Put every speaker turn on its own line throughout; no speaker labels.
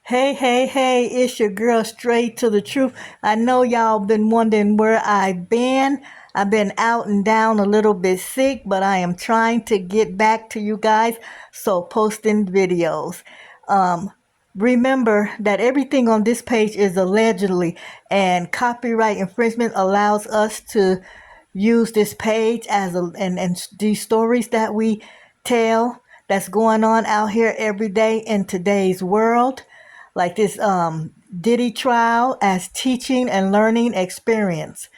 Hey, hey, hey, it's your girl Straight to the Truth. I know y'all been wondering where I've been. I've been out and down a little bit sick, but I am trying to get back to you guys, so posting videos. Um, Remember that everything on this page is allegedly, and copyright infringement allows us to use this page as and these stories that we tell that's going on out here every day in today's world, like this Diddy trial as teaching and learning experience.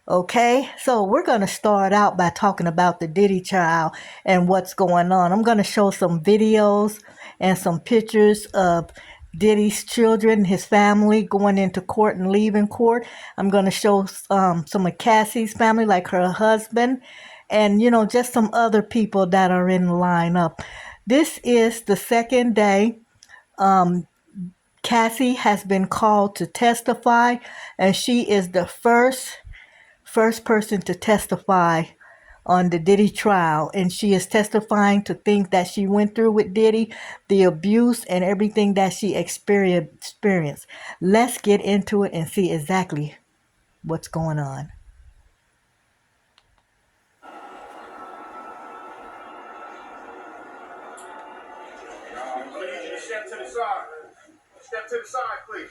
Okay, so we're going to start out by talking about the Diddy trial and what's going on. I'm going to show some videos and some pictures of Diddy's children, his family going into court and leaving court. I'm going to show some of Cassie's family, like her husband, and just some other people that are in the lineup. This is the second day. Cassie has been called to testify, and she is the first person to testify on the Diddy trial, and she is testifying to things that she went through with Diddy, the abuse and everything that she experienced. Let's get into it and see exactly what's going on.
Step to the side. Step to the side, please.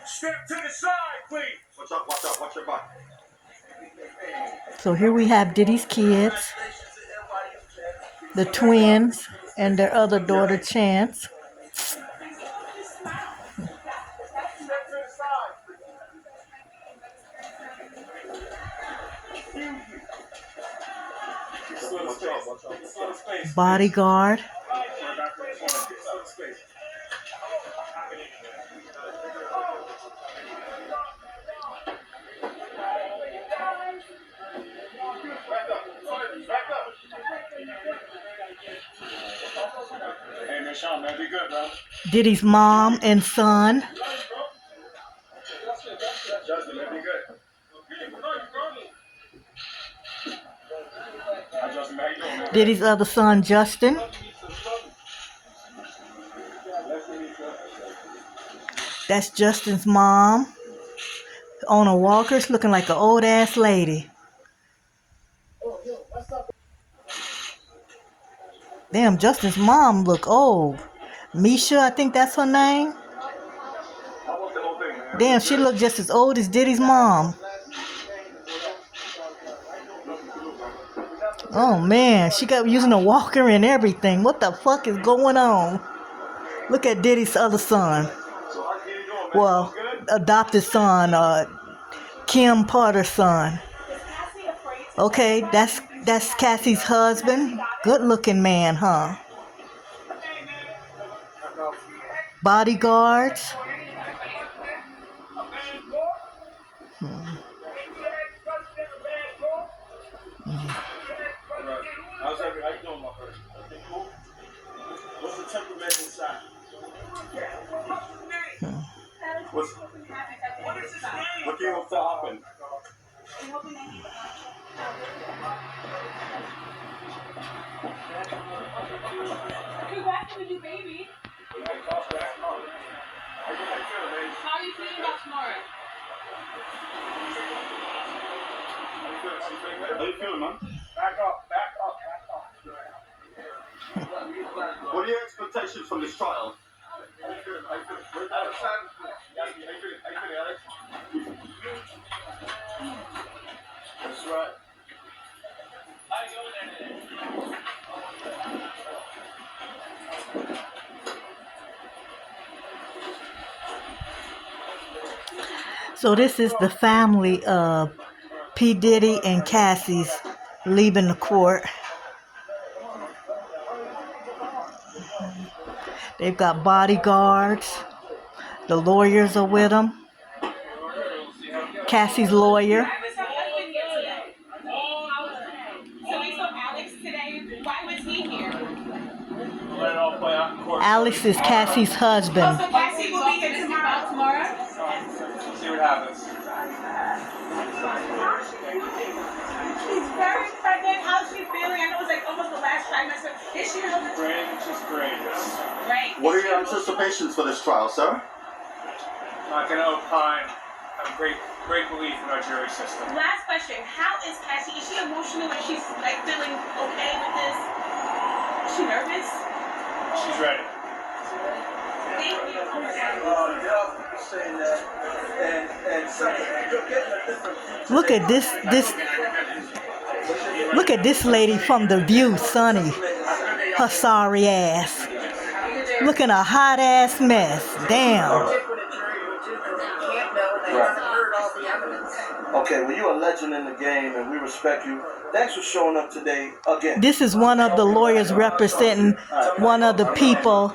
Step to the side, please. Watch out, watch out, watch your back.
So here we have Diddy's kids, the twins, and their other daughter, Chance. Bodyguard. Diddy's mom and son. Diddy's other son, Justin. That's Justin's mom on a walker, looking like an old ass lady. Damn, Justin's mom look old. Misha, I think that's her name. Damn, she look just as old as Diddy's mom. Oh man, she got using a walker and everything. What the fuck is going on? Look at Diddy's other son. Well, adopted son, Kim Porter's son. Okay, that's Cassie's husband. Good looking man, huh? Bodyguards.
What's the temperament inside? What do you hope to happen?
Congrats on you, baby. How are you feeling about tomorrow?
How you feeling, man? Back up. What are your expectations from this trial? How you feeling, Alex? That's right.
So this is the family of P. Diddy and Cassie's leaving the court. They've got bodyguards. The lawyers are with them. Cassie's lawyer. Alex is Cassie's husband.
So Cassie will be here tomorrow?
See what happens.
She's very pregnant. How's she feeling? I know it was like almost the last Is she nervous?
Great, she's great.
Right.
What are your anticipations for this trial, sir?
Not gonna opine. I have great belief in our jury system.
Last question. How is Cassie? Is she emotional? Is she like feeling okay with this? Is she nervous?
She's ready.
Thank you.
Saying that, and something you're getting a different.
Look at this. Look at this lady from The View, Sunny. Her sorry ass. Looking a hot ass mess. Damn.
Okay, well, you're a legend in the game, and we respect you. Thanks for showing up today again.
This is one of the lawyers representing one of the people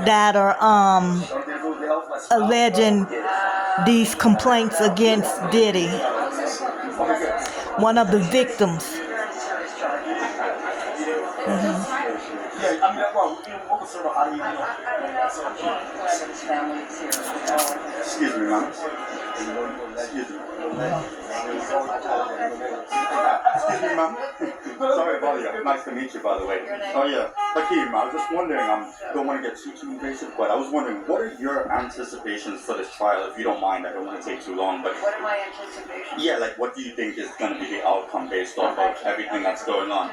that are alleging these complaints against Diddy. One of the victims.
Excuse me, ma'am. Excuse me. Excuse me, ma'am. Sorry about you. Nice to meet you, by the way. Oh, yeah. Hakeem, I was just wondering, don't want to get too invasive, but I was wondering, what are your anticipations for this trial? If you don't mind, I don't want to take too long, but...
What are my anticipations?
Yeah, like, what do you think is going to be the outcome based off of everything that's going on?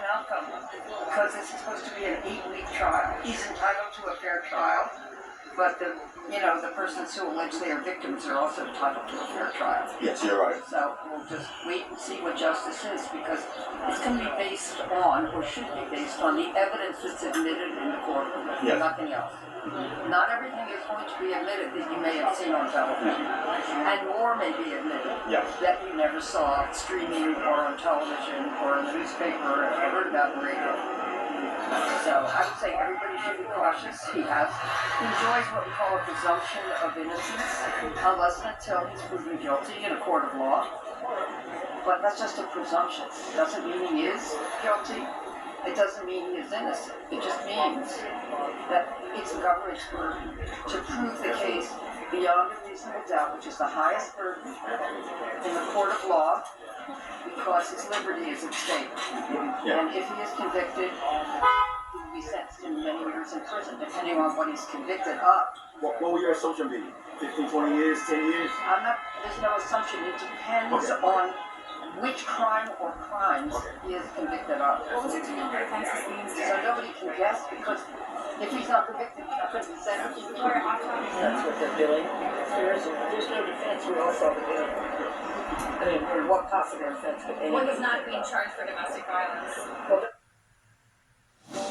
Because this is supposed to be an 8-week trial. He's entitled to a fair trial, but the persons who allege they are victims are also entitled to a fair trial.
Yes, you're right.
So we'll just wait and see what justice is, because it's going to be based on, or should be based on, the evidence that's admitted in the courtroom,
Yes.
nothing else. Not everything is going to be admitted that you may have seen on television, and more may be admitted that you never saw streaming or on television or in the newspaper or heard about in the radio. So I would say everybody should be cautious. He enjoys what we call a presumption of innocence, unless and until he's proven guilty in a court of law. But that's just a presumption. It doesn't mean he is guilty. It doesn't mean he is innocent. It just means that it's the government's burden to prove the case beyond a reasonable doubt, which is the highest burden in the court of law, because his liberty is at stake. And if he is convicted, he will be sentenced to many years in prison, depending on what he's convicted of.
What will your assumption be? 15, 20 years, 10 years?
There's no assumption. It depends on which crime or crimes he is convicted of. So nobody can guess, because if he's not convicted, he's not going to be sentenced. That's what they're doing. There's no defense. We're also doing. I mean, or what possible offense could anyone?
Well, he's not being charged for domestic violence.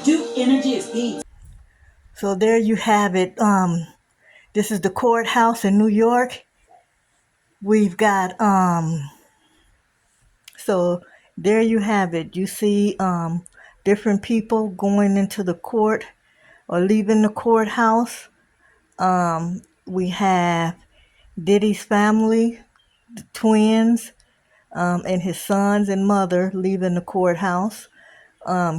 Duke Energy is being.
So there you have it. This is the courthouse in New York. We've got so there you have it. You see different people going into the court or leaving the courthouse. We have Diddy's family, the twins, and his sons and mother leaving the courthouse.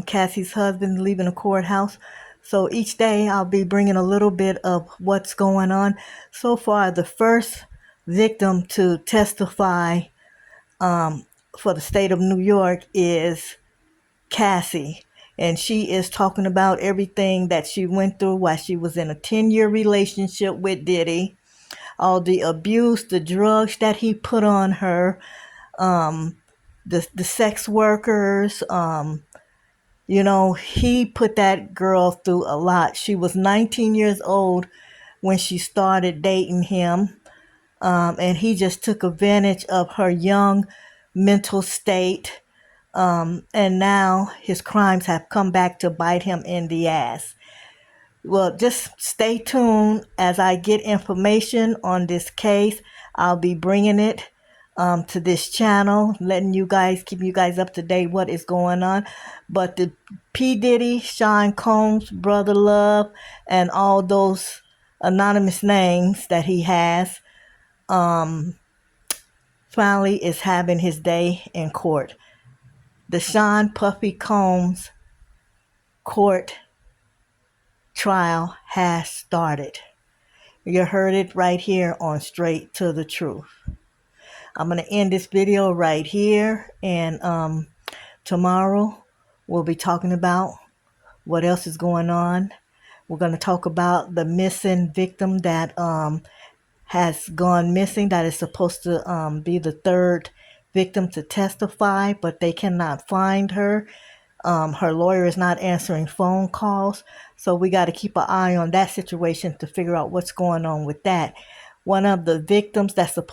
Cassie's husband leaving the courthouse. So each day I'll be bringing a little bit of what's going on. So far, the first victim to testify for the state of New York is Cassie. And she is talking about everything that she went through while she was in a 10-year relationship with Diddy. All the abuse, the drugs that he put on her, the sex workers, he put that girl through a lot. She was 19 years old when she started dating him. And he just took advantage of her young mental state. And now his crimes have come back to bite him in the ass. Well, just stay tuned as I get information on this case. I'll be bringing it to this channel, keep you guys up to date what is going on. But the P. Diddy, Sean Combs, Brother Love, and all those anonymous names that he has, finally is having his day in court. The Sean Puffy Combs court trial has started. You heard it right here on Straight to the Truth. I'm going to end this video right here, and tomorrow we'll be talking about what else is going on. We're going to talk about the missing victim that has gone missing, that is supposed to be the third victim to testify, but they cannot find her. Her lawyer is not answering phone calls, so we got to keep an eye on that situation to figure out what's going on with that. One of the victims that's supposed